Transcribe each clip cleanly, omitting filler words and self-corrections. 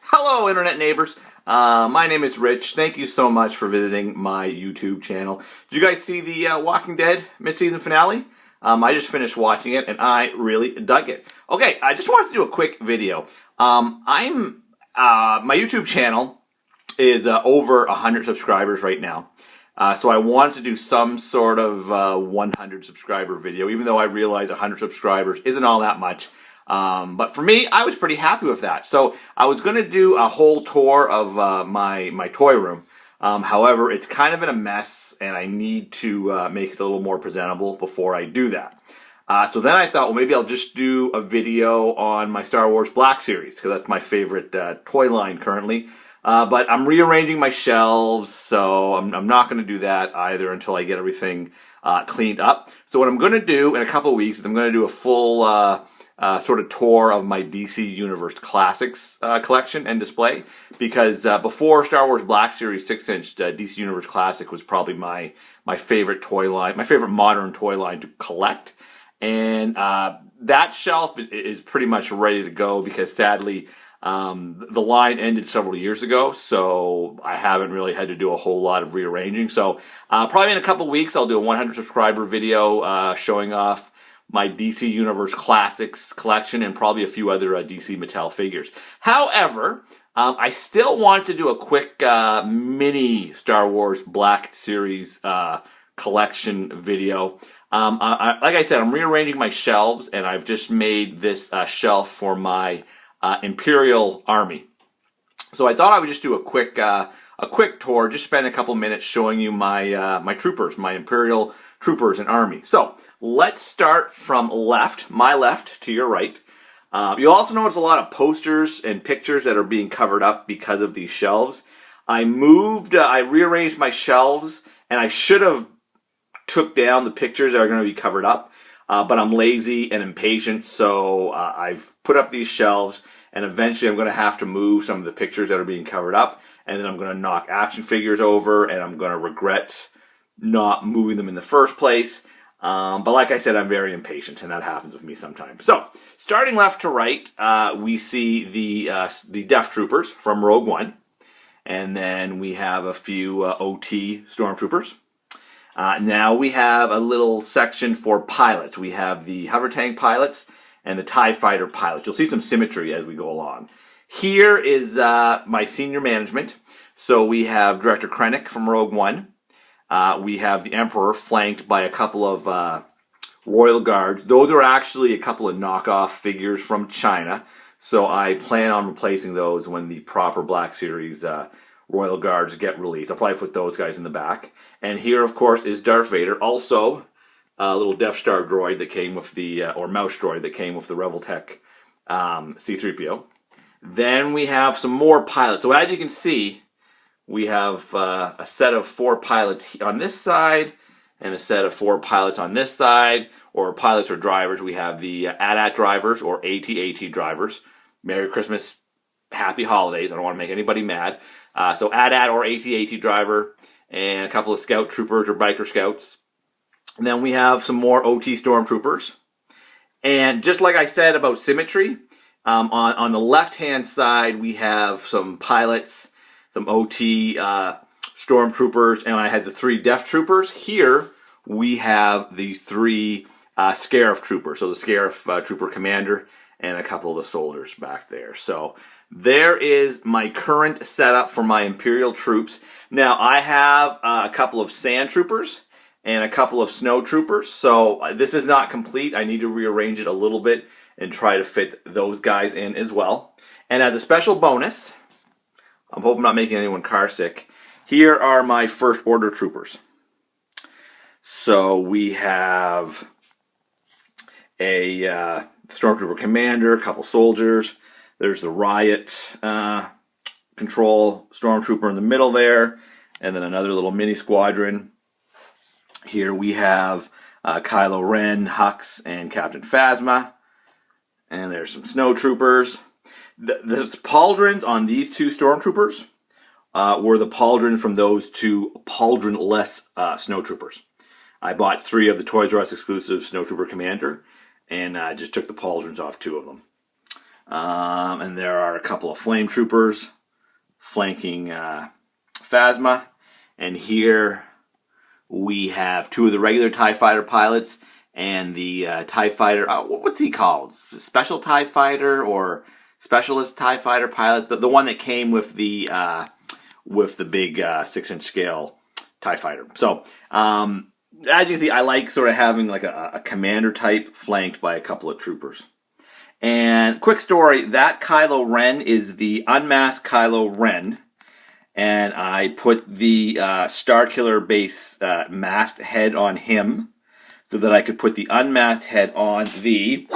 Hello, internet neighbors. My name is Rich. Thank you so much for visiting my YouTube channel. Did you guys see the Walking Dead mid-season finale? I just finished watching it, and I really dug it. Okay, I just wanted to do a quick video. My YouTube channel is over 100 subscribers right now. So I wanted to do some sort of 100 subscriber video, even though I realize 100 subscribers isn't all that much. But for me, I was pretty happy with that. So I was going to do a whole tour of my toy room. However, it's kind of in a mess, and I need to make it a little more presentable before I do that. So then I thought, well, maybe I'll just do a video on my Star Wars Black Series, because that's my favorite toy line currently. But I'm rearranging my shelves, so I'm not going to do that either until I get everything cleaned up. So what I'm going to do in a couple of weeks is I'm going to do a full sort of tour of my DC Universe Classics collection and display, because before Star Wars Black Series 6-inch, DC Universe Classic was probably my favorite toy line, my favorite modern toy line to collect. And that shelf is pretty much ready to go, because sadly the line ended several years ago, so I haven't really had to do a whole lot of rearranging. So probably in a couple weeks I'll do a 100 subscriber video showing off my DC Universe Classics collection and probably a few other DC Mattel figures. However, I still want to do a quick mini Star Wars Black Series collection video. Like I said, I'm rearranging my shelves, and I've just made this shelf for my Imperial army. So I thought I would just do a quick tour, just spend a couple minutes showing you my my troopers, my Imperial troopers and army. So let's start from my left to your right. You'll also notice a lot of posters and pictures that are being covered up because of these shelves. I rearranged my shelves, and I should have took down the pictures that are going to be covered up, but I'm lazy and impatient, so I've put up these shelves, and eventually I'm going to have to move some of the pictures that are being covered up, and then I'm going to knock action figures over, and I'm going to regret not moving them in the first place. But like I said, I'm very impatient, and that happens with me sometimes. So, starting left to right, we see the Death Troopers from Rogue One, and then we have a few OT Stormtroopers. Now we have a little section for pilots. We have the hover tank pilots and the TIE fighter pilots. You'll see some symmetry as we go along. Here is my senior management. So we have Director Krennic from Rogue One. We have the Emperor flanked by a couple of Royal Guards. Those are actually a couple of knockoff figures from China. So I plan on replacing those when the proper Black Series Royal Guards get released. I'll probably put those guys in the back. And here, of course, is Darth Vader. Also, a little Death Star droid that came with the, or mouse droid that came with the Reveltech C-3PO. Then we have some more pilots. So as you can see, we have a set of 4 pilots on this side and a set of 4 pilots on this side, or pilots or drivers. We have the AT-AT drivers, or AT-AT drivers. Merry Christmas, Happy Holidays. I don't want to make anybody mad. So AT-AT or AT-AT driver, and a couple of scout troopers or biker scouts. And then we have some more OT stormtroopers. And just like I said about symmetry, on the left-hand side we have some pilots, some OT stormtroopers, and I had the 3 Death Troopers. Here we have these 3 Scarif troopers. So the Scarif trooper commander and a couple of the soldiers back there. So there is my current setup for my Imperial troops. Now I have a couple of Sand Troopers and a couple of Snow Troopers. So this is not complete. I need to rearrange it a little bit and try to fit those guys in as well. And as a special bonus, I'm hoping I'm not making anyone car sick, here are my First Order troopers. So we have a Stormtrooper commander, a couple soldiers. There's the Riot Control Stormtrooper in the middle there, and then another little mini squadron. Here we have Kylo Ren, Hux, and Captain Phasma. And there's some Snow Troopers. The pauldrons on these 2 Stormtroopers were the pauldrons from those 2 pauldron-less Snow Troopers. I bought 3 of the Toys R Us exclusive Snow Trooper Commander, and just took the pauldrons off 2 of them. And there are a couple of flame troopers flanking Phasma. And here we have 2 of the regular TIE Fighter pilots and the TIE Fighter, what's he called? Special TIE Fighter or Specialist TIE Fighter pilot? The one that came with the big 6-inch scale TIE Fighter. So, as you can see, I like sort of having like a commander type flanked by a couple of troopers. And quick story, that Kylo Ren is the unmasked Kylo Ren. And I put the Starkiller base masked head on him so that I could put the unmasked head on the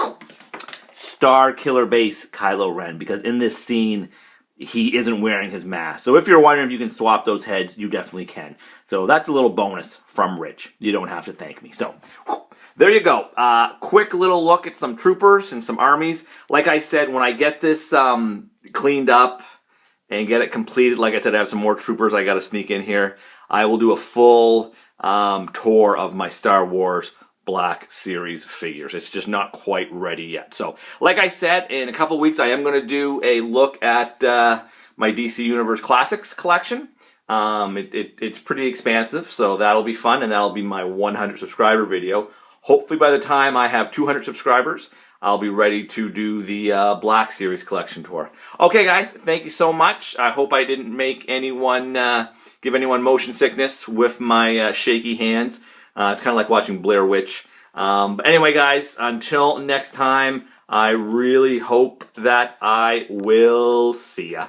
Starkiller base Kylo Ren. Because in this scene, he isn't wearing his mask. So if you're wondering if you can swap those heads, you definitely can. So that's a little bonus from Rich. You don't have to thank me. So there you go. Quick little look at some troopers and some armies. Like I said, when I get this cleaned up and get it completed, like I said, I have some more troopers I got to sneak in here. I will do a full tour of my Star Wars Black Series figures. It's just not quite ready yet. So, like I said, in a couple weeks, I am going to do a look at my DC Universe Classics collection. It's pretty expansive, so that'll be fun, and that'll be my 100 subscriber video. Hopefully, by the time I have 200 subscribers, I'll be ready to do the Black Series collection tour. Okay, guys, thank you so much. I hope I didn't make anyone give anyone motion sickness with my shaky hands. It's kind of like watching Blair Witch. But anyway, guys, until next time, I really hope that I will see ya.